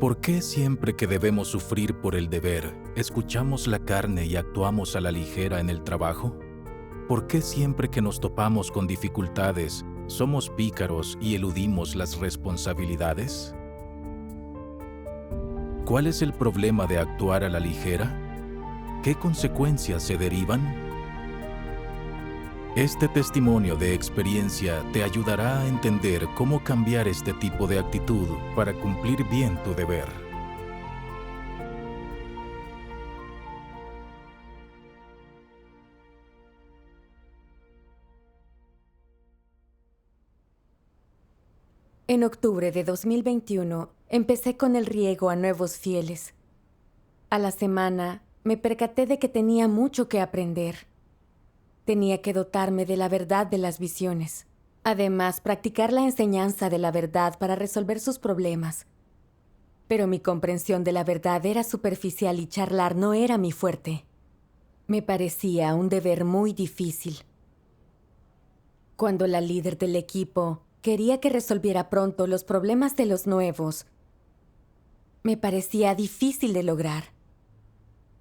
¿Por qué siempre que debemos sufrir por el deber, escuchamos la carne y actuamos a la ligera en el trabajo? ¿Por qué siempre que nos topamos con dificultades, somos pícaros y eludimos las responsabilidades? ¿Cuál es el problema de actuar a la ligera? ¿Qué consecuencias se derivan? Este testimonio de experiencia te ayudará a entender cómo cambiar este tipo de actitud para cumplir bien tu deber. En octubre de 2021, empecé con el riego a nuevos fieles. A la semana, me percaté de que tenía mucho que aprender. Tenía que dotarme de la verdad de las visiones. Además, practicar la enseñanza de la verdad para resolver sus problemas. Pero mi comprensión de la verdad era superficial y charlar no era mi fuerte. Me parecía un deber muy difícil. Cuando la líder del equipo quería que resolviera pronto los problemas de los nuevos, me parecía difícil de lograr.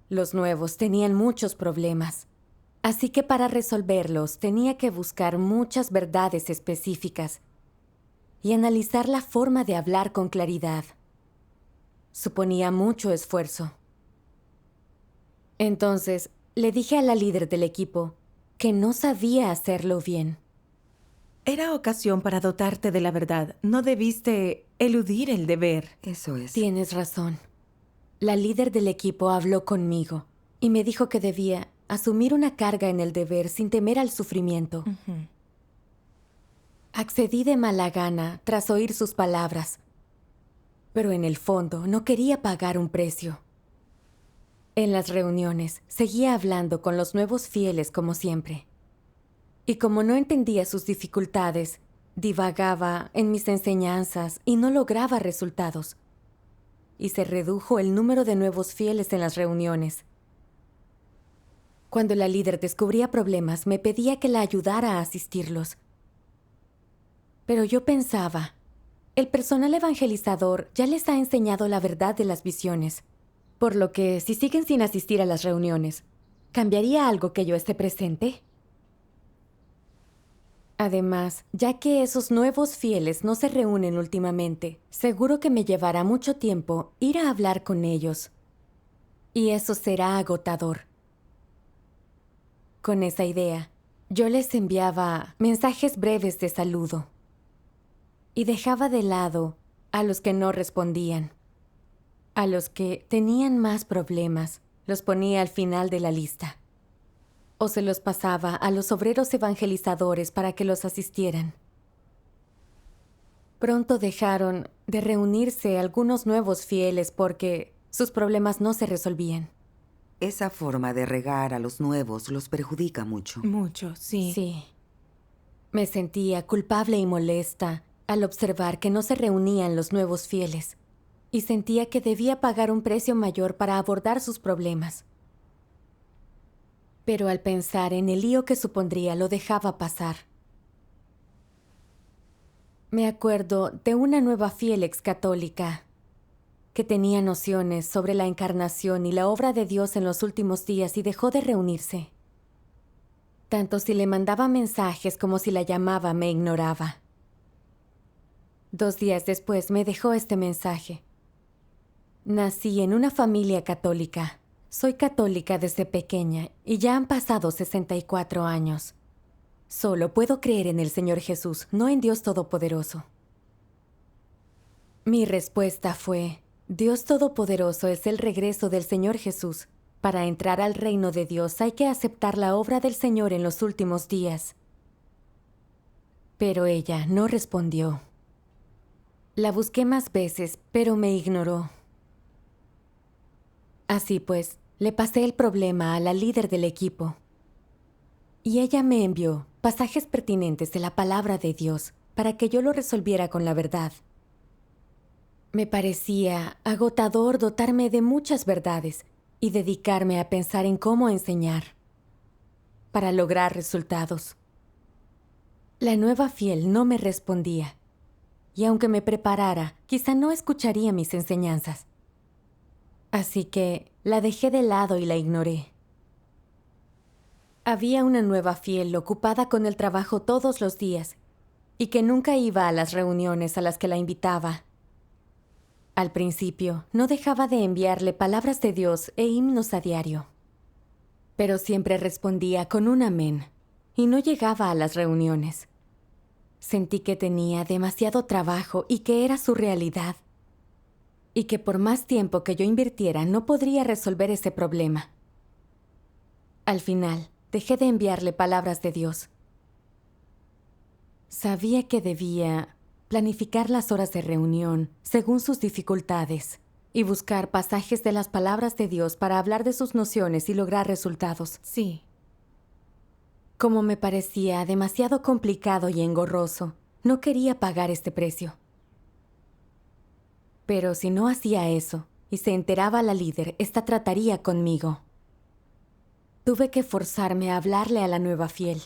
Los nuevos tenían muchos problemas, así que para resolverlos tenía que buscar muchas verdades específicas y analizar la forma de hablar con claridad. Suponía mucho esfuerzo. Entonces, le dije a la líder del equipo que no sabía hacerlo bien. Era ocasión para dotarte de la verdad. No debiste eludir el deber. Eso es. Tienes razón. La líder del equipo habló conmigo y me dijo que debía asumir una carga en el deber sin temer al sufrimiento. Accedí de mala gana tras oír sus palabras, pero en el fondo no quería pagar un precio. En las reuniones seguía hablando con los nuevos fieles como siempre. Y como no entendía sus dificultades, divagaba en mis enseñanzas y no lograba resultados. Y se redujo el número de nuevos fieles en las reuniones. Cuando la líder descubría problemas, me pedía que la ayudara a asistirlos. Pero yo pensaba, el personal evangelizador ya les ha enseñado la verdad de las visiones, por lo que si siguen sin asistir a las reuniones, ¿cambiaría algo que yo esté presente? Además, ya que esos nuevos fieles no se reúnen últimamente, seguro que me llevará mucho tiempo ir a hablar con ellos. Y eso será agotador. Con esa idea, yo les enviaba mensajes breves de saludo. Y dejaba de lado a los que no respondían. A los que tenían más problemas, los ponía al final de la lista. O se los pasaba a los obreros evangelizadores para que los asistieran. Pronto dejaron de reunirse algunos nuevos fieles porque sus problemas no se resolvían. Esa forma de regar a los nuevos los perjudica mucho. Mucho, sí. Sí. Me sentía culpable y molesta al observar que no se reunían los nuevos fieles, y sentía que debía pagar un precio mayor para abordar sus problemas. Pero al pensar en el lío que supondría, lo dejaba pasar. Me acuerdo de una nueva fiel excatólica que tenía nociones sobre la encarnación y la obra de Dios en los últimos días y dejó de reunirse. Tanto si le mandaba mensajes como si la llamaba, me ignoraba. 2 días después me dejó este mensaje. Nací en una familia católica. Soy católica desde pequeña y ya han pasado 64 años. Solo puedo creer en el Señor Jesús, no en Dios Todopoderoso. Mi respuesta fue: Dios Todopoderoso es el regreso del Señor Jesús. Para entrar al reino de Dios hay que aceptar la obra del Señor en los últimos días. Pero ella no respondió. La busqué más veces, pero me ignoró. Así pues, le pasé el problema a la líder del equipo. Y ella me envió pasajes pertinentes de la palabra de Dios para que yo lo resolviera con la verdad. Me parecía agotador dotarme de muchas verdades y dedicarme a pensar en cómo enseñar para lograr resultados. La nueva fiel no me respondía. y aunque me preparara, quizá no escucharía mis enseñanzas. Así que la dejé de lado y la ignoré. Había una nueva fiel ocupada con el trabajo todos los días y que nunca iba a las reuniones a las que la invitaba. Al principio, no dejaba de enviarle palabras de Dios e himnos a diario, pero siempre respondía con un amén y no llegaba a las reuniones. Sentí que tenía demasiado trabajo y que era su realidad, y que por más tiempo que yo invirtiera no podría resolver ese problema. Al final, dejé de enviarle palabras de Dios. Sabía que debía planificar las horas de reunión según sus dificultades y buscar pasajes de las palabras de Dios para hablar de sus nociones y lograr resultados. Sí. Como me parecía demasiado complicado y engorroso, no quería pagar este precio. Pero si no hacía eso y se enteraba la líder, esta trataría conmigo. Tuve que forzarme a hablarle a la nueva fiel.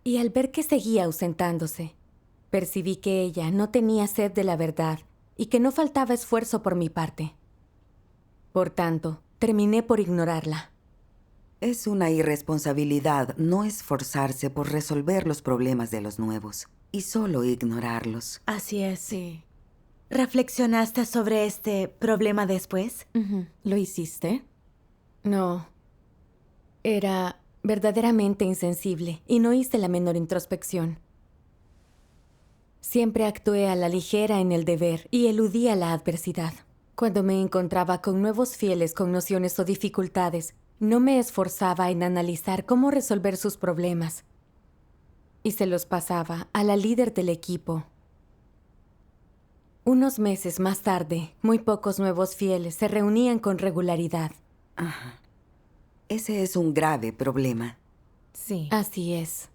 Y al ver que seguía ausentándose, percibí que ella no tenía sed de la verdad y que no faltaba esfuerzo por mi parte. Por tanto, terminé por ignorarla. Es una irresponsabilidad no esforzarse por resolver los problemas de los nuevos y solo ignorarlos. Así es. Sí. ¿Reflexionaste sobre este problema después? ¿Lo hiciste? No. Era verdaderamente insensible y no hice la menor introspección. Siempre actué a la ligera en el deber y eludía la adversidad. Cuando me encontraba con nuevos fieles con nociones o dificultades, no me esforzaba en analizar cómo resolver sus problemas y se los pasaba a la líder del equipo. Unos meses más tarde, muy pocos nuevos fieles se reunían con regularidad. Ajá. Ese es un grave problema. Sí. Así es.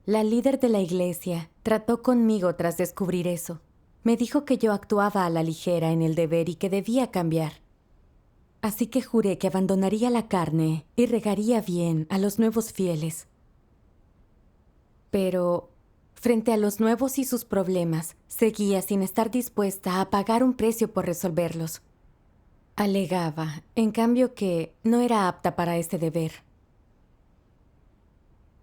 La líder de la iglesia trató conmigo tras descubrir eso. Me dijo que yo actuaba a la ligera en el deber y que debía cambiar. Así que juré que abandonaría la carne y regaría bien a los nuevos fieles. Pero, frente a los nuevos y sus problemas, seguía sin estar dispuesta a pagar un precio por resolverlos. Alegaba, en cambio, que no era apta para este deber.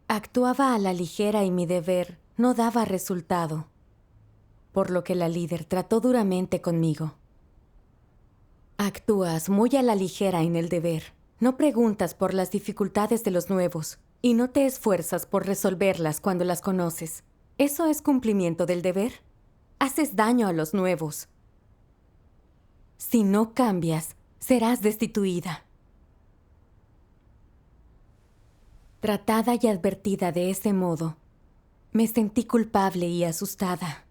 Actuaba a la ligera y mi deber no daba resultado, por lo que la líder trató duramente conmigo. Actúas muy a la ligera en el deber. No preguntas por las dificultades de los nuevos y no te esfuerzas por resolverlas cuando las conoces. ¿Eso es cumplimiento del deber? Haces daño a los nuevos. Si no cambias, serás destituida. Tratada y advertida de ese modo, me sentí culpable y asustada.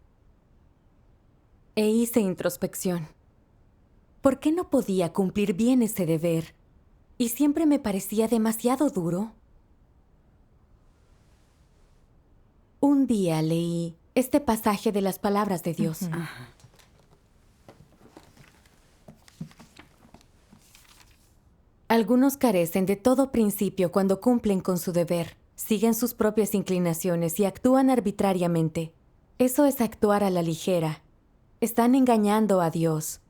E hice introspección. ¿Por qué no podía cumplir bien ese deber? ¿Y siempre me parecía demasiado duro? Un día leí este pasaje de las palabras de Dios. Algunos carecen de todo principio cuando cumplen con su deber, siguen sus propias inclinaciones y actúan arbitrariamente. Eso es actuar a la ligera. Están engañando a Dios.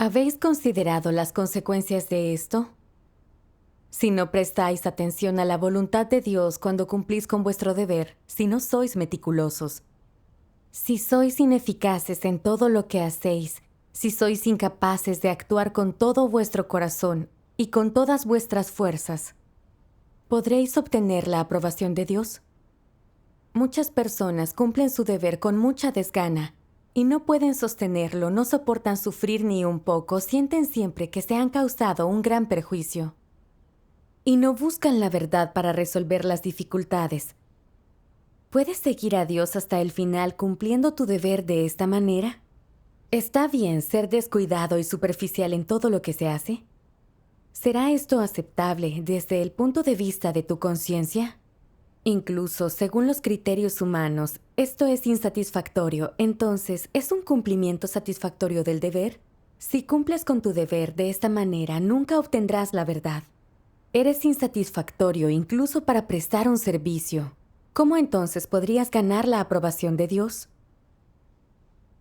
¿Habéis considerado las consecuencias de esto? Si no prestáis atención a la voluntad de Dios cuando cumplís con vuestro deber, si no sois meticulosos, si sois ineficaces en todo lo que hacéis, si sois incapaces de actuar con todo vuestro corazón y con todas vuestras fuerzas, ¿podréis obtener la aprobación de Dios? Muchas personas cumplen su deber con mucha desgana y no pueden sostenerlo, no soportan sufrir ni un poco, sienten siempre que se han causado un gran perjuicio. Y no buscan la verdad para resolver las dificultades. ¿Puedes seguir a Dios hasta el final cumpliendo tu deber de esta manera? ¿Está bien ser descuidado y superficial en todo lo que se hace? ¿Será esto aceptable desde el punto de vista de tu conciencia? Incluso, según los criterios humanos, esto es insatisfactorio. Entonces, ¿es un cumplimiento satisfactorio del deber? Si cumples con tu deber de esta manera, nunca obtendrás la verdad. Eres insatisfactorio incluso para prestar un servicio. ¿Cómo entonces podrías ganar la aprobación de Dios?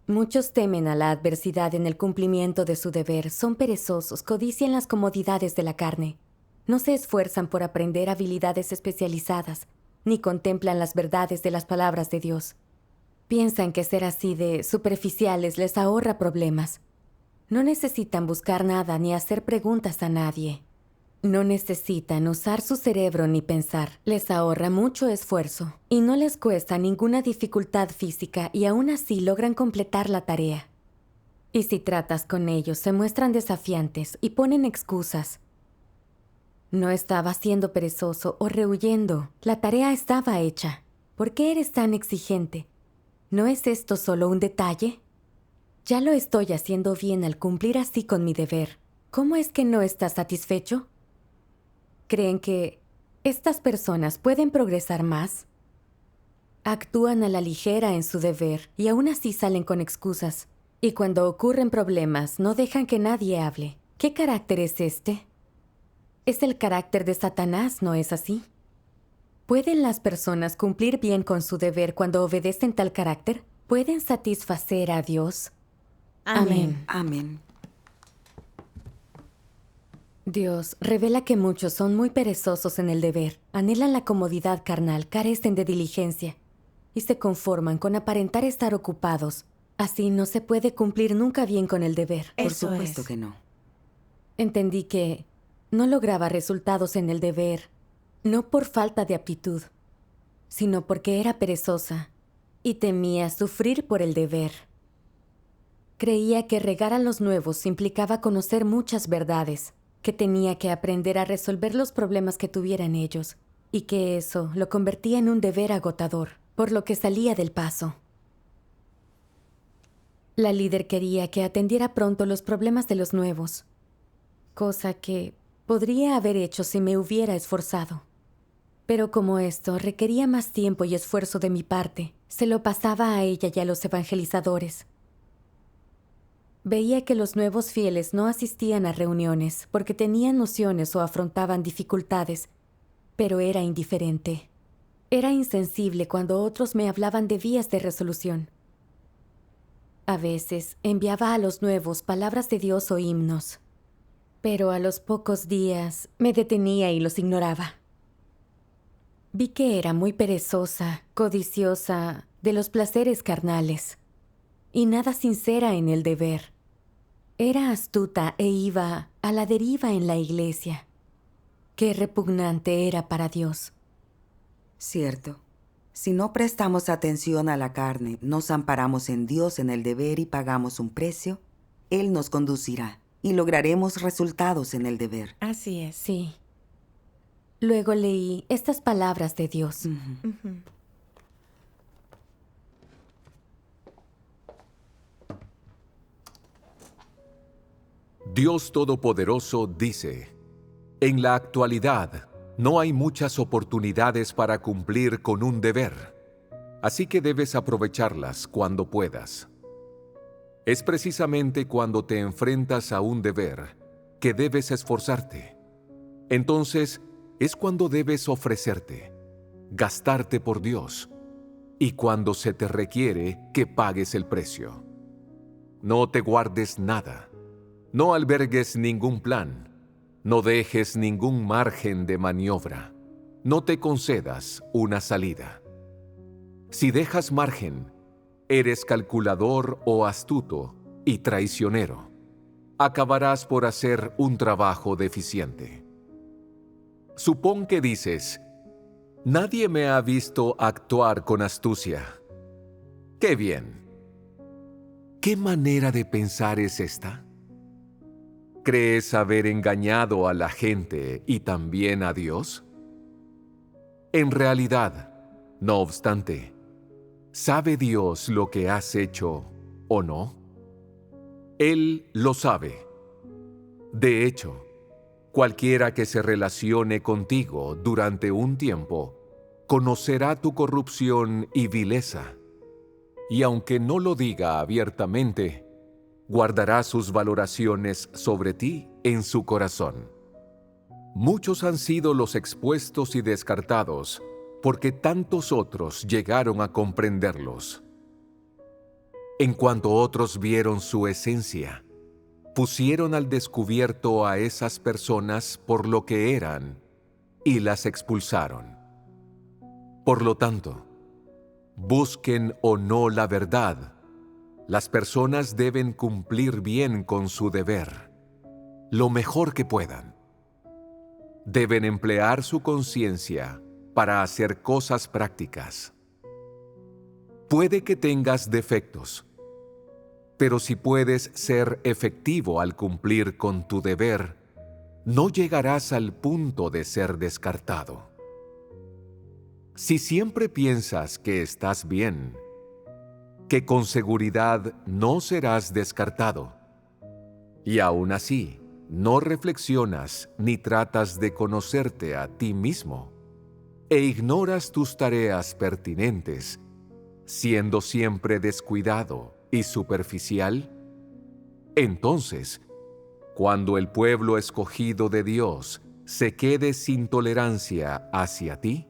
Muchos temen a la adversidad en el cumplimiento de su deber, son perezosos, codician las comodidades de la carne. No se esfuerzan por aprender habilidades especializadas, ni contemplan las verdades de las palabras de Dios. Piensan que ser así de superficiales les ahorra problemas. No necesitan buscar nada ni hacer preguntas a nadie. No necesitan usar su cerebro ni pensar. Les ahorra mucho esfuerzo y no les cuesta ninguna dificultad física y aún así logran completar la tarea. Y si tratas con ellos, se muestran desafiantes y ponen excusas. No estaba siendo perezoso o rehuyendo. La tarea estaba hecha. ¿Por qué eres tan exigente? ¿No es esto solo un detalle? Ya lo estoy haciendo bien al cumplir así con mi deber. ¿Cómo es que no estás satisfecho? ¿Creen que estas personas pueden progresar más? Actúan a la ligera en su deber y aún así salen con excusas. Y cuando ocurren problemas, no dejan que nadie hable. ¿Qué carácter es este? Es el carácter de Satanás, ¿no es así? ¿Pueden las personas cumplir bien con su deber cuando obedecen tal carácter? ¿Pueden satisfacer a Dios? Amén. Amén. Dios revela que muchos son muy perezosos en el deber, anhelan la comodidad carnal, carecen de diligencia y se conforman con aparentar estar ocupados. Así no se puede cumplir nunca bien con el deber. Por supuesto que no. Entendí que no lograba resultados en el deber, no por falta de aptitud, sino porque era perezosa y temía sufrir por el deber. Creía que regar a los nuevos implicaba conocer muchas verdades, que tenía que aprender a resolver los problemas que tuvieran ellos, y que eso lo convertía en un deber agotador, por lo que salía del paso. La líder quería que atendiera pronto los problemas de los nuevos, cosa que podría haber hecho si me hubiera esforzado. Pero como esto requería más tiempo y esfuerzo de mi parte, se lo pasaba a ella y a los evangelizadores. Veía que los nuevos fieles no asistían a reuniones porque tenían nociones o afrontaban dificultades, pero era indiferente. Era insensible cuando otros me hablaban de vías de resolución. A veces enviaba a los nuevos palabras de Dios o himnos, pero a los pocos días me detenía y los ignoraba. Vi que era muy perezosa, codiciosa de los placeres carnales y nada sincera en el deber. Era astuta e iba a la deriva en la iglesia. Qué repugnante era para Dios. Cierto. Si no prestamos atención a la carne, nos amparamos en Dios en el deber y pagamos un precio, Él nos conducirá y lograremos resultados en el deber. Así es. Sí. Luego leí estas palabras de Dios. Dios Todopoderoso dice: en la actualidad no hay muchas oportunidades para cumplir con un deber, así que debes aprovecharlas cuando puedas. Es precisamente cuando te enfrentas a un deber que debes esforzarte. Entonces es cuando debes ofrecerte, gastarte por Dios, y cuando se te requiere que pagues el precio. No te guardes nada. No albergues ningún plan, no dejes ningún margen de maniobra, no te concedas una salida. Si dejas margen, eres calculador o astuto y traicionero. Acabarás por hacer un trabajo deficiente. Supón que dices: nadie me ha visto actuar con astucia. ¡Qué bien! ¿Qué manera de pensar es esta? ¿Crees haber engañado a la gente y también a Dios? En realidad, no obstante, ¿sabe Dios lo que has hecho o no? Él lo sabe. De hecho, cualquiera que se relacione contigo durante un tiempo, conocerá tu corrupción y vileza. Y aunque no lo diga abiertamente, guardará sus valoraciones sobre ti en su corazón. Muchos han sido los expuestos y descartados, porque tantos otros llegaron a comprenderlos. En cuanto otros vieron su esencia, pusieron al descubierto a esas personas por lo que eran y las expulsaron. Por lo tanto, busquen o no la verdad, las personas deben cumplir bien con su deber, lo mejor que puedan. Deben emplear su conciencia para hacer cosas prácticas. Puede que tengas defectos, pero si puedes ser efectivo al cumplir con tu deber, no llegarás al punto de ser descartado. Si siempre piensas que estás bien, que con seguridad no serás descartado, y aún así no reflexionas ni tratas de conocerte a ti mismo, e ignoras tus tareas pertinentes, siendo siempre descuidado y superficial, entonces, cuando el pueblo escogido de Dios se quede sin tolerancia hacia ti,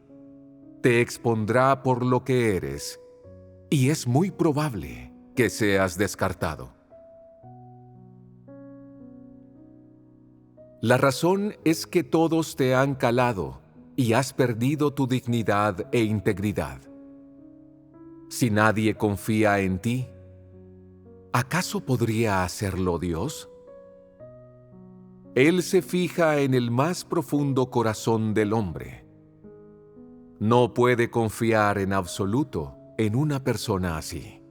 te expondrá por lo que eres, y es muy probable que seas descartado. La razón es que todos te han calado y has perdido tu dignidad e integridad. Si nadie confía en ti, ¿acaso podría hacerlo Dios? Él se fija en el más profundo corazón del hombre. No puede confiar en absoluto en una persona así.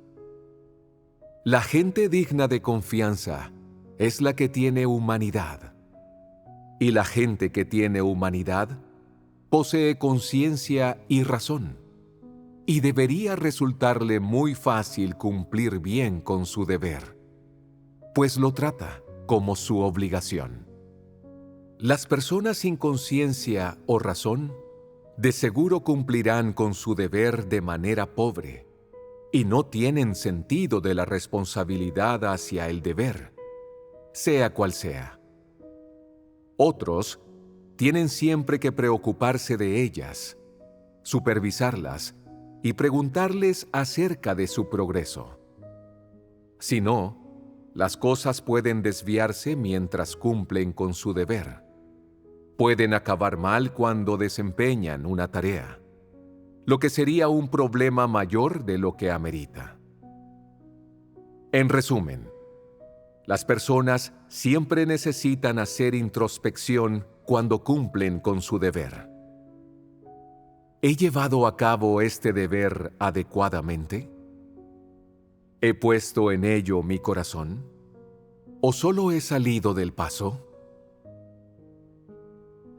La gente digna de confianza es la que tiene humanidad. Y la gente que tiene humanidad posee conciencia y razón, y debería resultarle muy fácil cumplir bien con su deber, pues lo trata como su obligación. Las personas sin conciencia o razón de seguro cumplirán con su deber de manera pobre, y no tienen sentido de la responsabilidad hacia el deber, sea cual sea. Otros tienen siempre que preocuparse de ellas, supervisarlas y preguntarles acerca de su progreso. Si no, las cosas pueden desviarse mientras cumplen con su deber. Pueden acabar mal cuando desempeñan una tarea, lo que sería un problema mayor de lo que amerita. En resumen, las personas siempre necesitan hacer introspección cuando cumplen con su deber. ¿He llevado a cabo este deber adecuadamente? ¿He puesto en ello mi corazón? ¿O solo he salido del paso?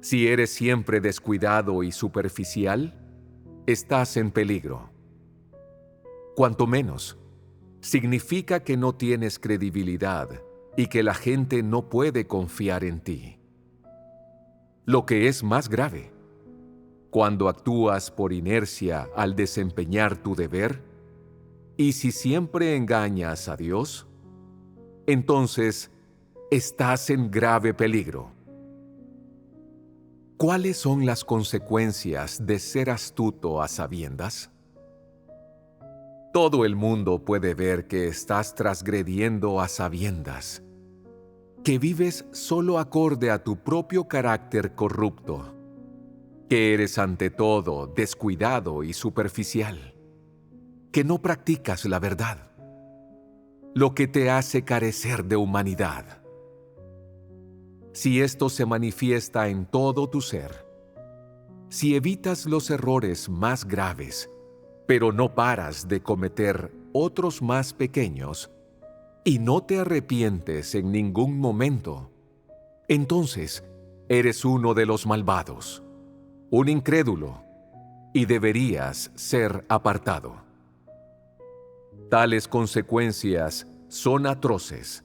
Si eres siempre descuidado y superficial, estás en peligro. Cuanto menos, significa que no tienes credibilidad y que la gente no puede confiar en ti. Lo que es más grave, cuando actúas por inercia al desempeñar tu deber, y si siempre engañas a Dios, entonces estás en grave peligro. ¿Cuáles son las consecuencias de ser astuto a sabiendas? Todo el mundo puede ver que estás transgrediendo a sabiendas, que vives solo acorde a tu propio carácter corrupto, que eres ante todo descuidado y superficial, que no practicas la verdad, lo que te hace carecer de humanidad. Si esto se manifiesta en todo tu ser, si evitas los errores más graves, pero no paras de cometer otros más pequeños, y no te arrepientes en ningún momento, entonces eres uno de los malvados, un incrédulo, y deberías ser apartado. Tales consecuencias son atroces.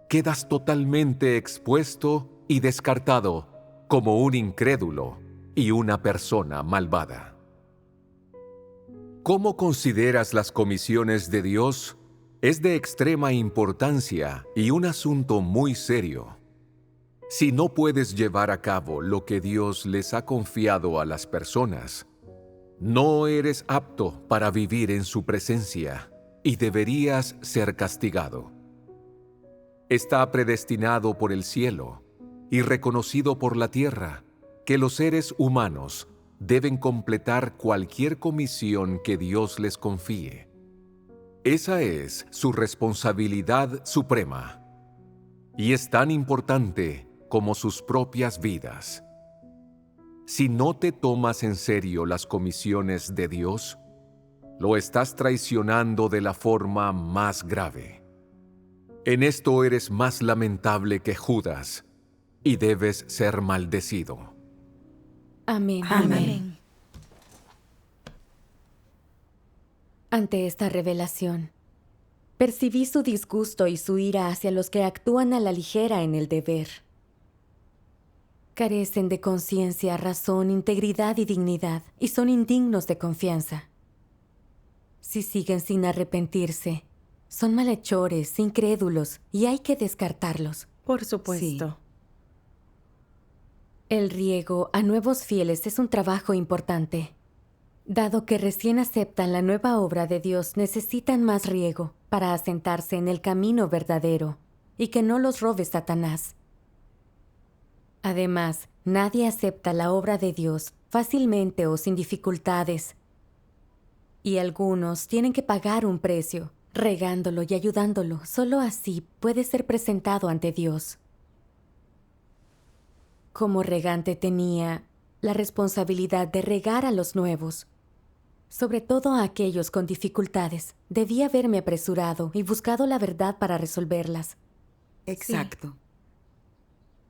Quedas totalmente expuesto y descartado como un incrédulo y una persona malvada. ¿Cómo consideras las comisiones de Dios? Es de extrema importancia y un asunto muy serio. Si no puedes llevar a cabo lo que Dios les ha confiado a las personas, No eres apto para vivir en su presencia y deberías ser castigado. Está predestinado por el cielo y reconocido por la tierra que los seres humanos deben completar cualquier comisión que Dios les confíe. Esa es su responsabilidad suprema y es tan importante como sus propias vidas. Si no te tomas en serio las comisiones de Dios, lo estás traicionando de la forma más grave. En esto eres más lamentable que Judas y debes ser maldecido. Amén. Amén. Ante esta revelación, percibí su disgusto y su ira hacia los que actúan a la ligera en el deber. Carecen de conciencia, razón, integridad y dignidad, y son indignos de confianza. Si siguen sin arrepentirse, son malhechores, incrédulos, y hay que descartarlos. Por supuesto. El riego a nuevos fieles es un trabajo importante. Dado que recién aceptan la nueva obra de Dios, necesitan más riego para asentarse en el camino verdadero y que no los robe Satanás. Además, nadie acepta la obra de Dios fácilmente o sin dificultades. Y algunos tienen que pagar un precio, regándolo y ayudándolo. Solo así puede ser presentado ante Dios. Como regante tenía la responsabilidad de regar a los nuevos, sobre todo a aquellos con dificultades. Debía haberme apresurado y buscado la verdad para resolverlas. Exacto.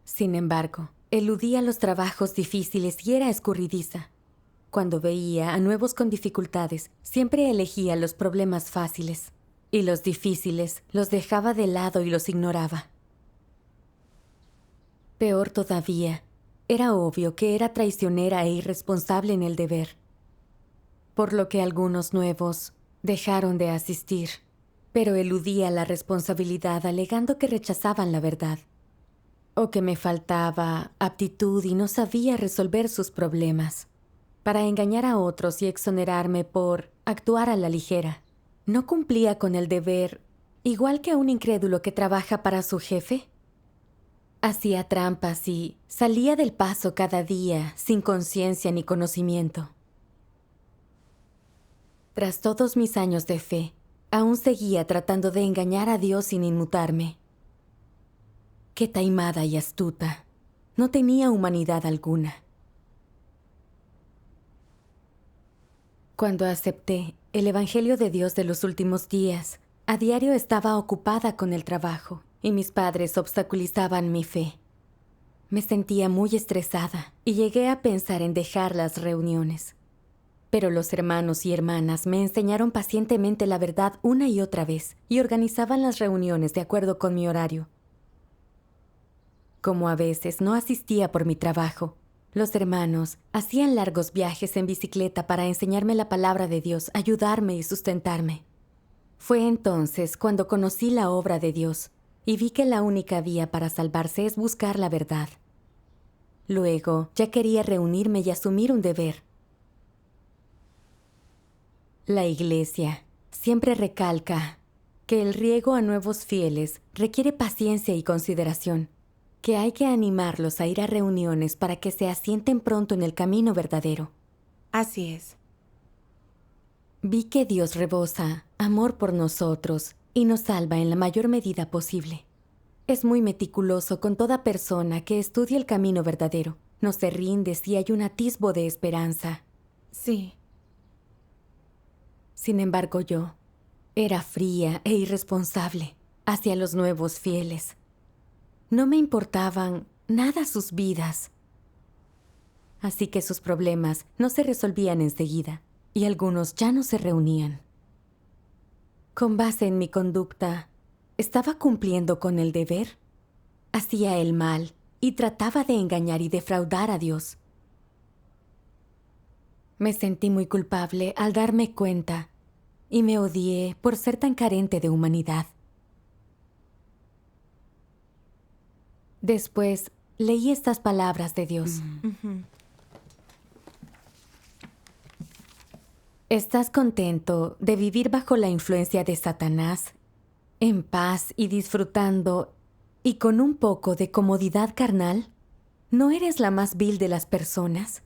Sin embargo, eludía los trabajos difíciles y era escurridiza. Cuando veía a nuevos con dificultades, siempre elegía los problemas fáciles, y los difíciles los dejaba de lado y los ignoraba. Peor todavía, era obvio que era traicionera e irresponsable en el deber, por lo que algunos nuevos dejaron de asistir, pero eludía la responsabilidad alegando que rechazaban la verdad, o que me faltaba aptitud y no sabía resolver sus problemas, para engañar a otros y exonerarme por actuar a la ligera. ¿No cumplía con el deber igual que un incrédulo que trabaja para su jefe? Hacía trampas y salía del paso cada día sin conciencia ni conocimiento. Tras todos mis años de fe, aún seguía tratando de engañar a Dios sin inmutarme. Qué taimada y astuta. No tenía humanidad alguna. Cuando acepté el Evangelio de Dios de los últimos días, a diario estaba ocupada con el trabajo y mis padres obstaculizaban mi fe. Me sentía muy estresada y llegué a pensar en dejar las reuniones. Pero los hermanos y hermanas me enseñaron pacientemente la verdad una y otra vez y organizaban las reuniones de acuerdo con mi horario. Como a veces no asistía por mi trabajo, los hermanos hacían largos viajes en bicicleta para enseñarme la palabra de Dios, ayudarme y sustentarme. Fue entonces cuando conocí la obra de Dios y vi que la única vía para salvarse es buscar la verdad. Luego ya quería reunirme y asumir un deber. La Iglesia siempre recalca que el riego a nuevos fieles requiere paciencia y consideración, que hay que animarlos a ir a reuniones para que se asienten pronto en el camino verdadero. Así es. Vi que Dios rebosa amor por nosotros y nos salva en la mayor medida posible. Es muy meticuloso con toda persona que estudia el camino verdadero. No se rinde si hay un atisbo de esperanza. Sí. Sin embargo, yo era fría e irresponsable hacia los nuevos fieles. No me importaban nada sus vidas. Así que sus problemas no se resolvían enseguida y algunos ya no se reunían. Con base en mi conducta, ¿estaba cumpliendo con el deber? Hacía el mal y trataba de engañar y defraudar a Dios. Me sentí muy culpable al darme cuenta y me odié por ser tan carente de humanidad. Después leí estas palabras de Dios. ¿Estás contento de vivir bajo la influencia de Satanás, en paz y disfrutando, y con un poco de comodidad carnal? ¿No eres la más vil de las personas?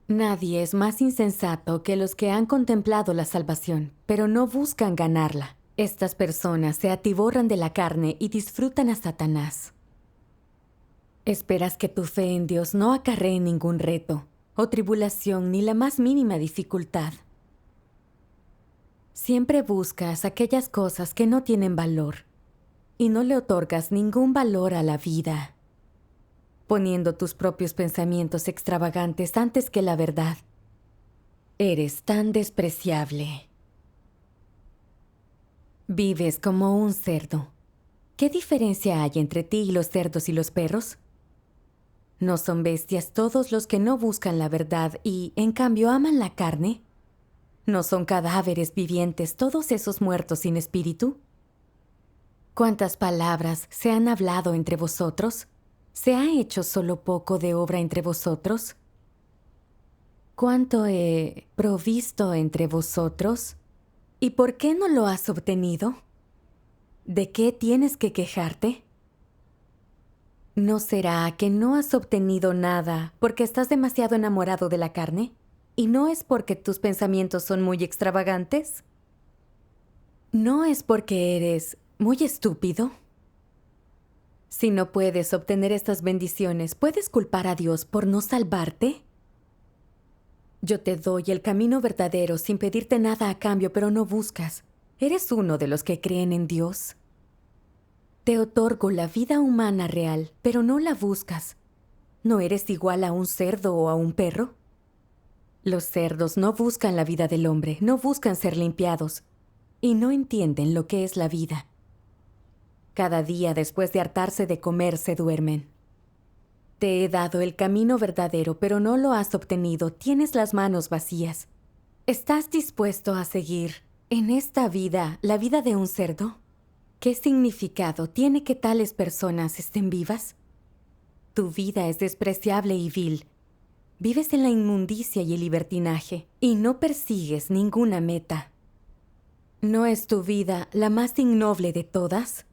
Nadie es más insensato que los que han contemplado la salvación, pero no buscan ganarla. Estas personas se atiborran de la carne y disfrutan a Satanás. Esperas que tu fe en Dios no acarree ningún reto, o tribulación, ni la más mínima dificultad. Siempre buscas aquellas cosas que no tienen valor, y no le otorgas ningún valor a la vida, poniendo tus propios pensamientos extravagantes antes que la verdad. Eres tan despreciable. Vives como un cerdo. ¿Qué diferencia hay entre ti y los cerdos y los perros? ¿No son bestias todos los que no buscan la verdad y, en cambio, aman la carne? ¿No son cadáveres vivientes todos esos muertos sin espíritu? ¿Cuántas palabras se han hablado entre vosotros? ¿Se ha hecho solo poco de obra entre vosotros? ¿Cuánto he provisto entre vosotros? ¿Y por qué no lo has obtenido? ¿De qué tienes que quejarte? ¿No será que no has obtenido nada porque estás demasiado enamorado de la carne? ¿Y no es porque tus pensamientos son muy extravagantes? ¿No es porque eres muy estúpido? Si no puedes obtener estas bendiciones, ¿puedes culpar a Dios por no salvarte? Yo te doy el camino verdadero sin pedirte nada a cambio, pero no buscas. ¿Eres uno de los que creen en Dios? Te otorgo la vida humana real, pero no la buscas. ¿No eres igual a un cerdo o a un perro? Los cerdos no buscan la vida del hombre, no buscan ser limpiados, y no entienden lo que es la vida. Cada día después de hartarse de comer se duermen. Te he dado el camino verdadero, pero no lo has obtenido. Tienes las manos vacías. ¿Estás dispuesto a seguir en esta vida la vida de un cerdo? ¿Qué significado tiene que tales personas estén vivas? Tu vida es despreciable y vil. Vives en la inmundicia y el libertinaje, y no persigues ninguna meta. ¿No es tu vida la más ignoble de todas?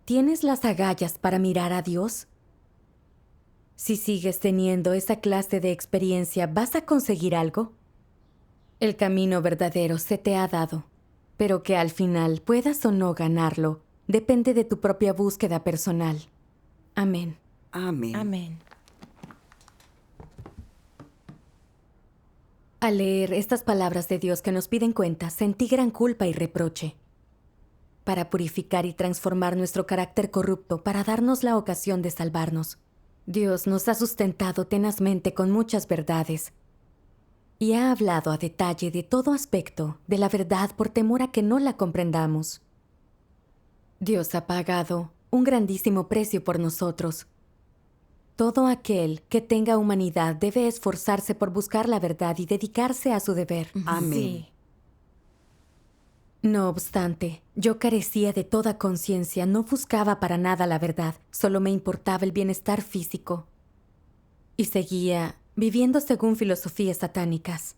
¿Tienes las agallas para mirar a Dios? Si sigues teniendo esa clase de experiencia, ¿vas a conseguir algo? El camino verdadero se te ha dado, pero que al final puedas o no ganarlo depende de tu propia búsqueda personal. Amén. Amén. Amén. Al leer estas palabras de Dios que nos piden cuentas, sentí gran culpa y reproche. Para purificar y transformar nuestro carácter corrupto, para darnos la ocasión de salvarnos, Dios nos ha sustentado tenazmente con muchas verdades y ha hablado a detalle de todo aspecto de la verdad por temor a que no la comprendamos. Dios ha pagado un grandísimo precio por nosotros. Todo aquel que tenga humanidad debe esforzarse por buscar la verdad y dedicarse a su deber. Amén. Sí. No obstante, yo carecía de toda conciencia, no buscaba para nada la verdad, solo me importaba el bienestar físico. Y seguía viviendo según filosofías satánicas,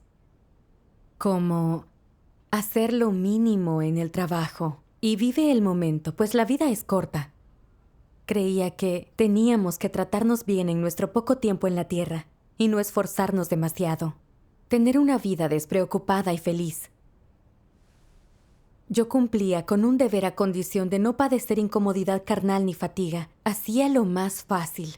como hacer lo mínimo en el trabajo y vive el momento, pues la vida es corta. Creía que teníamos que tratarnos bien en nuestro poco tiempo en la tierra y no esforzarnos demasiado. Tener una vida despreocupada y feliz. Yo cumplía con un deber a condición de no padecer incomodidad carnal ni fatiga. Hacía lo más fácil.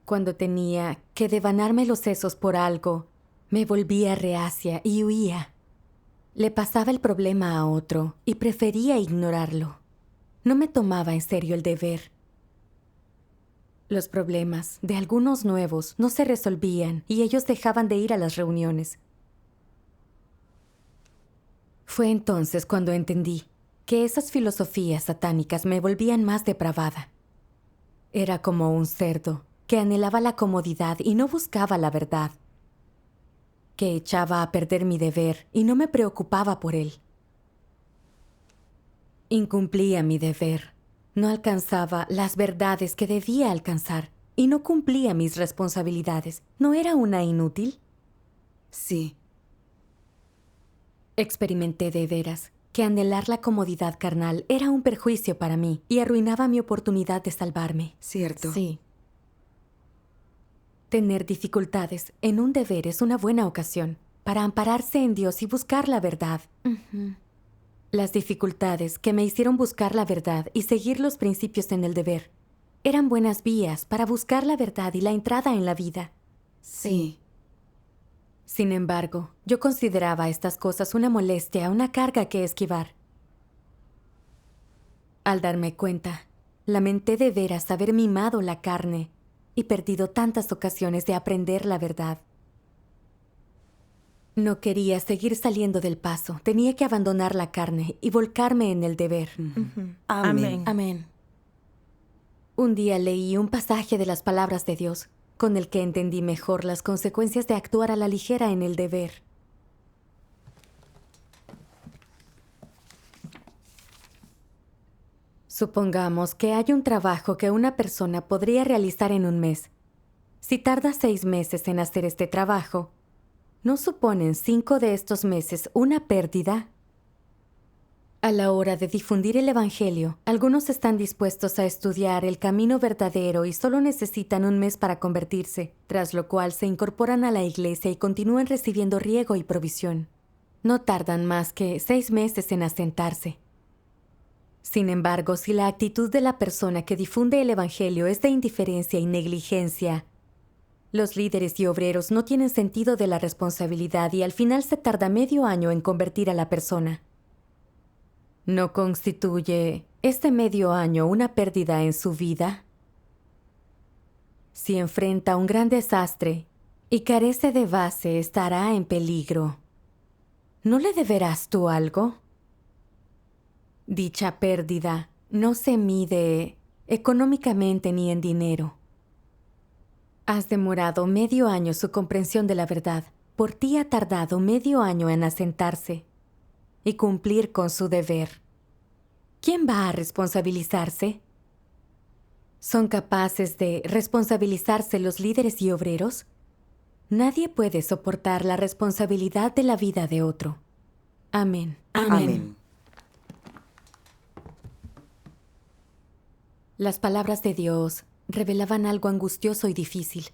Cuando tenía que devanarme los sesos por algo, me volvía reacia y huía. Le pasaba el problema a otro y prefería ignorarlo. No me tomaba en serio el deber. Los problemas de algunos nuevos no se resolvían y ellos dejaban de ir a las reuniones. Fue entonces cuando entendí que esas filosofías satánicas me volvían más depravada. Era como un cerdo que anhelaba la comodidad y no buscaba la verdad, que echaba a perder mi deber y no me preocupaba por él. Incumplía mi deber, no alcanzaba las verdades que debía alcanzar y no cumplía mis responsabilidades. ¿No era una inútil? Sí. Experimenté de veras que anhelar la comodidad carnal era un perjuicio para mí y arruinaba mi oportunidad de salvarme. Cierto. Sí. Tener dificultades en un deber es una buena ocasión para ampararse en Dios y buscar la verdad. Las dificultades que me hicieron buscar la verdad y seguir los principios en el deber eran buenas vías para buscar la verdad y la entrada en la vida. Sí. Sin embargo, yo consideraba estas cosas una molestia, una carga que esquivar. Al darme cuenta, lamenté de veras haber mimado la carne y perdido tantas ocasiones de aprender la verdad. No quería seguir saliendo del paso. Tenía que abandonar la carne y volcarme en el deber. Amén. Amén. Un día leí un pasaje de las palabras de Dios, con el que entendí mejor las consecuencias de actuar a la ligera en el deber. Supongamos que hay un trabajo que una persona podría realizar en un mes. Si tarda 6 meses en hacer este trabajo, ¿no suponen 5 de estos meses una pérdida? A la hora de difundir el Evangelio, algunos están dispuestos a estudiar el camino verdadero y solo necesitan un mes para convertirse, tras lo cual se incorporan a la iglesia y continúan recibiendo riego y provisión. No tardan más que 6 meses en asentarse. Sin embargo, si la actitud de la persona que difunde el Evangelio es de indiferencia y negligencia, los líderes y obreros no tienen sentido de la responsabilidad y al final se tarda medio año en convertir a la persona. ¿No constituye este medio año una pérdida en su vida? Si enfrenta un gran desastre y carece de base, estará en peligro. ¿No le deberás tú algo? Dicha pérdida no se mide económicamente ni en dinero. Has demorado medio año su comprensión de la verdad. Por ti ha tardado medio año en asentarse y cumplir con su deber. ¿Quién va a responsabilizarse? ¿Son capaces de responsabilizarse los líderes y obreros? Nadie puede soportar la responsabilidad de la vida de otro. Amén. Amén. Las palabras de Dios revelaban algo angustioso y difícil.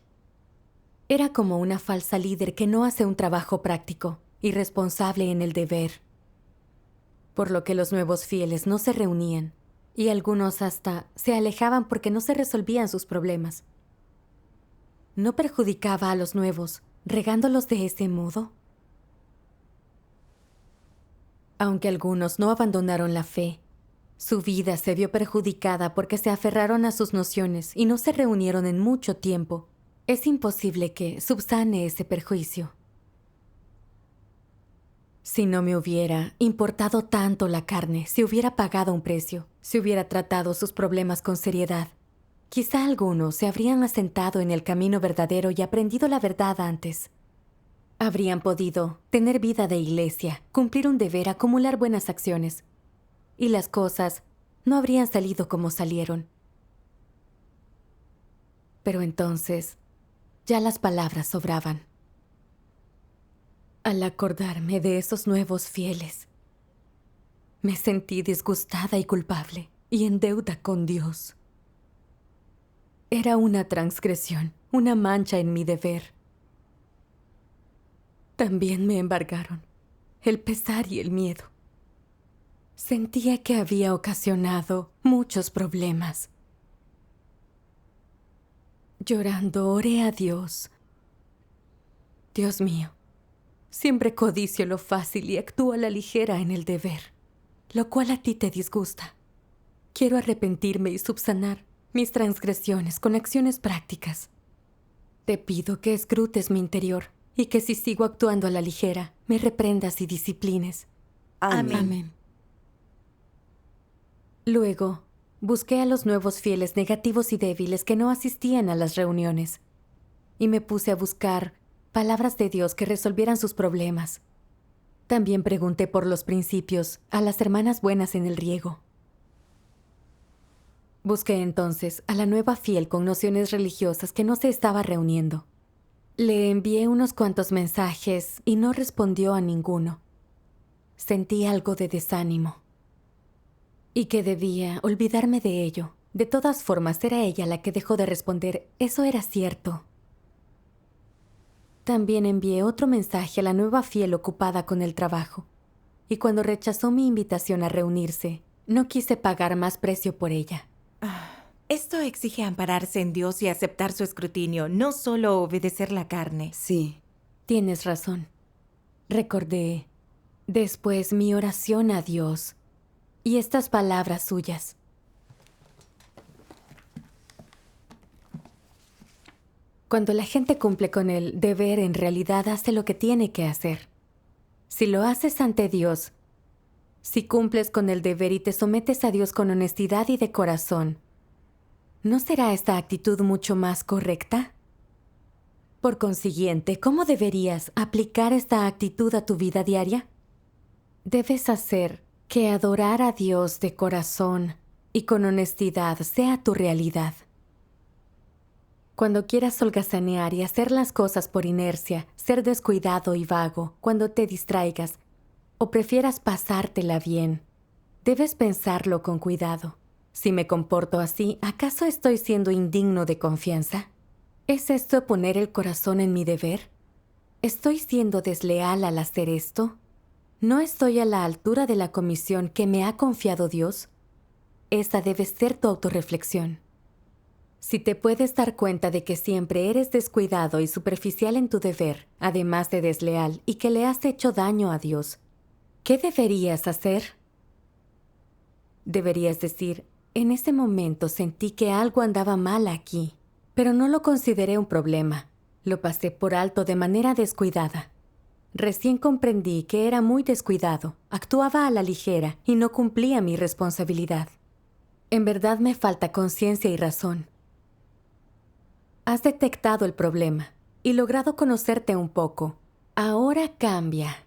Era como una falsa líder que no hace un trabajo práctico y responsable en el deber. Por lo que los nuevos fieles no se reunían, y algunos hasta se alejaban porque no se resolvían sus problemas. ¿No perjudicaba a los nuevos, regándolos de ese modo? Aunque algunos no abandonaron la fe, su vida se vio perjudicada porque se aferraron a sus nociones y no se reunieron en mucho tiempo. Es imposible que subsane ese perjuicio. Si no me hubiera importado tanto la carne, si hubiera pagado un precio, si hubiera tratado sus problemas con seriedad, quizá algunos se habrían asentado en el camino verdadero y aprendido la verdad antes. Habrían podido tener vida de iglesia, cumplir un deber, acumular buenas acciones. Y las cosas no habrían salido como salieron. Pero entonces, ya las palabras sobraban. Al acordarme de esos nuevos fieles, me sentí disgustada y culpable, y en deuda con Dios. Era una transgresión, una mancha en mi deber. También me embargaron el pesar y el miedo. Sentía que había ocasionado muchos problemas. Llorando, oré a Dios. Dios mío, siempre codicio lo fácil y actúo a la ligera en el deber, lo cual a ti te disgusta. Quiero arrepentirme y subsanar mis transgresiones con acciones prácticas. Te pido que escrutes mi interior y que si sigo actuando a la ligera, me reprendas y disciplines. Amén. Amén. Luego, busqué a los nuevos fieles negativos y débiles que no asistían a las reuniones, y me puse a buscar palabras de Dios que resolvieran sus problemas. También pregunté por los principios a las hermanas buenas en el riego. Busqué entonces a la nueva fiel con nociones religiosas que no se estaba reuniendo. Le envié unos cuantos mensajes y no respondió a ninguno. Sentí algo de desánimo y que debía olvidarme de ello. De todas formas, era ella la que dejó de responder. Eso era cierto. También envié otro mensaje a la nueva fiel ocupada con el trabajo. Y cuando rechazó mi invitación a reunirse, no quise pagar más precio por ella. Esto exige ampararse en Dios y aceptar su escrutinio, no solo obedecer la carne. Sí, Tienes razón. Recordé después mi oración a Dios y estas palabras suyas. Cuando la gente cumple con el deber, en realidad hace lo que tiene que hacer. Si lo haces ante Dios, si cumples con el deber y te sometes a Dios con honestidad y de corazón, ¿no será esta actitud mucho más correcta? Por consiguiente, ¿cómo deberías aplicar esta actitud a tu vida diaria? Debes hacer que adorar a Dios de corazón y con honestidad sea tu realidad. Cuando quieras holgazanear y hacer las cosas por inercia, ser descuidado y vago, cuando te distraigas o prefieras pasártela bien, debes pensarlo con cuidado. Si me comporto así, ¿acaso estoy siendo indigno de confianza? ¿Es esto poner el corazón en mi deber? ¿Estoy siendo desleal al hacer esto? ¿No estoy a la altura de la comisión que me ha confiado Dios? Esa debe ser tu autorreflexión. Si te puedes dar cuenta de que siempre eres descuidado y superficial en tu deber, además de desleal, y que le has hecho daño a Dios, ¿qué deberías hacer? Deberías decir: en ese momento sentí que algo andaba mal aquí, pero no lo consideré un problema. Lo pasé por alto de manera descuidada. Recién comprendí que era muy descuidado, actuaba a la ligera y no cumplía mi responsabilidad. En verdad me falta conciencia y razón. Has detectado el problema y logrado conocerte un poco. Ahora cambia.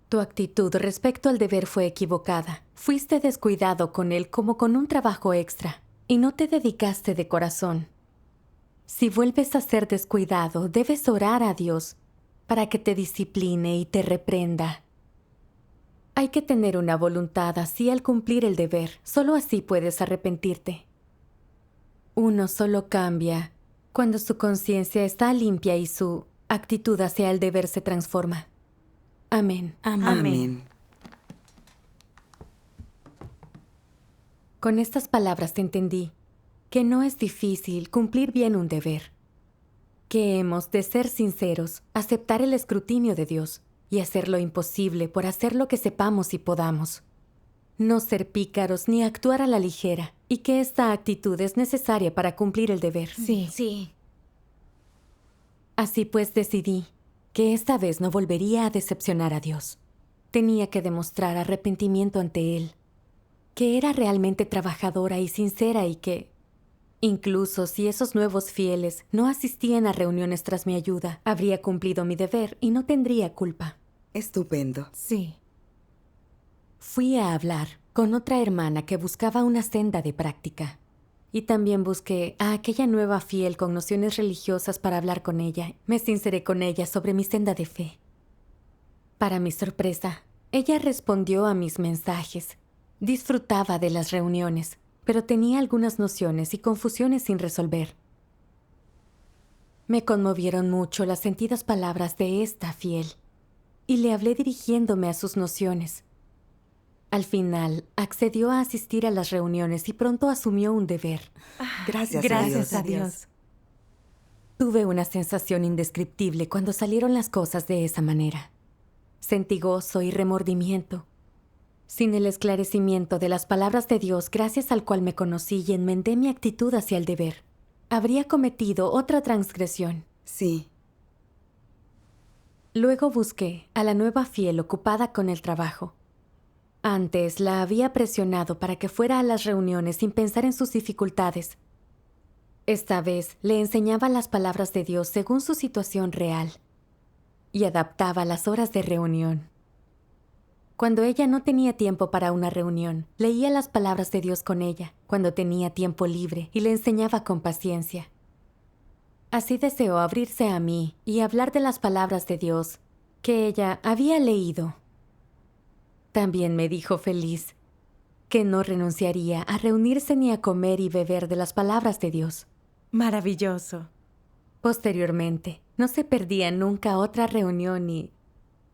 Tu actitud respecto al deber fue equivocada. Fuiste descuidado con él como con un trabajo extra y no te dedicaste de corazón. Si vuelves a ser descuidado, debes orar a Dios para que te discipline y te reprenda. Hay que tener una voluntad así al cumplir el deber. Solo así puedes arrepentirte. Uno solo cambia cuando su conciencia está limpia y su actitud hacia el deber se transforma. Amén. amén. Con estas palabras te entendí que no es difícil cumplir bien un deber, que hemos de ser sinceros, aceptar el escrutinio de Dios y hacer lo imposible por hacer lo que sepamos y podamos. No ser pícaros ni actuar a la ligera, y que esta actitud es necesaria para cumplir el deber. Sí. Así pues decidí que esta vez no volvería a decepcionar a Dios. Tenía que demostrar arrepentimiento ante Él, que era realmente trabajadora y sincera y que, incluso si esos nuevos fieles no asistían a reuniones tras mi ayuda, habría cumplido mi deber y no tendría culpa. Estupendo. Sí. Fui a hablar con otra hermana que buscaba una senda de práctica. Y también busqué a aquella nueva fiel con nociones religiosas para hablar con ella. Me sinceré con ella sobre mi senda de fe. Para mi sorpresa, ella respondió a mis mensajes. Disfrutaba de las reuniones, pero tenía algunas nociones y confusiones sin resolver. Me conmovieron mucho las sentidas palabras de esta fiel, y le hablé dirigiéndome a sus nociones. Al final, accedió a asistir a las reuniones y pronto asumió un deber. Gracias a Dios. Tuve una sensación indescriptible cuando salieron las cosas de esa manera. Sentí gozo y remordimiento. Sin el esclarecimiento de las palabras de Dios, gracias al cual me conocí y enmendé mi actitud hacia el deber, habría cometido otra transgresión. Sí, Luego busqué a la nueva fiel ocupada con el trabajo. Antes la había presionado para que fuera a las reuniones sin pensar en sus dificultades. Esta vez le enseñaba las palabras de Dios según su situación real y adaptaba las horas de reunión. Cuando ella no tenía tiempo para una reunión, leía las palabras de Dios con ella. Cuando tenía tiempo libre, y le enseñaba con paciencia. Así deseó abrirse a mí y hablar de las palabras de Dios que ella había leído. También me dijo feliz que no renunciaría a reunirse ni a comer y beber de las palabras de Dios. Maravilloso. Posteriormente, no se perdía nunca otra reunión y,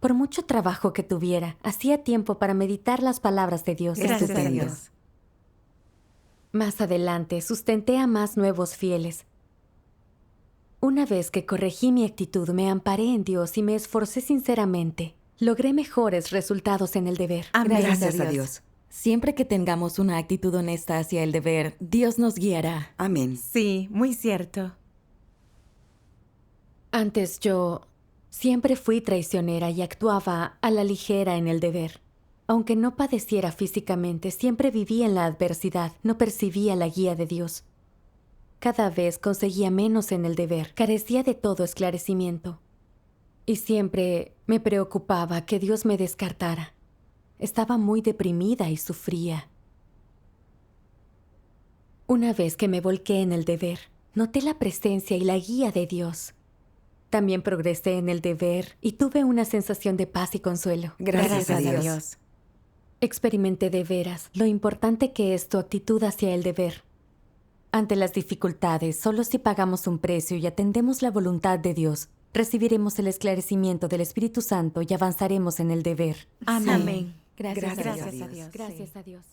por mucho trabajo que tuviera, hacía tiempo para meditar las palabras de Dios. Gracias a Estupendo. Dios. Más adelante, sustenté a más nuevos fieles. Una vez que corregí mi actitud, me amparé en Dios y me esforcé sinceramente. Logré mejores resultados en el deber. Amén. Gracias a Dios. Siempre que tengamos una actitud honesta hacia el deber, Dios nos guiará. Amén. Sí, muy cierto. Antes yo siempre fui traicionera y actuaba a la ligera en el deber. Aunque no padeciera físicamente, siempre vivía en la adversidad, no percibía la guía de Dios. Cada vez conseguía menos en el deber, carecía de todo esclarecimiento. Y siempre me preocupaba que Dios me descartara. Estaba muy deprimida y sufría. Una vez que me volqué en el deber, noté la presencia y la guía de Dios. También progresé en el deber y tuve una sensación de paz y consuelo. Gracias a Dios. Experimenté de veras lo importante que es tu actitud hacia el deber. Ante las dificultades, solo si pagamos un precio y atendemos la voluntad de Dios, recibiremos el esclarecimiento del Espíritu Santo y avanzaremos en el deber. Amén. Gracias, Gracias a a Dios. Dios. Gracias a Dios.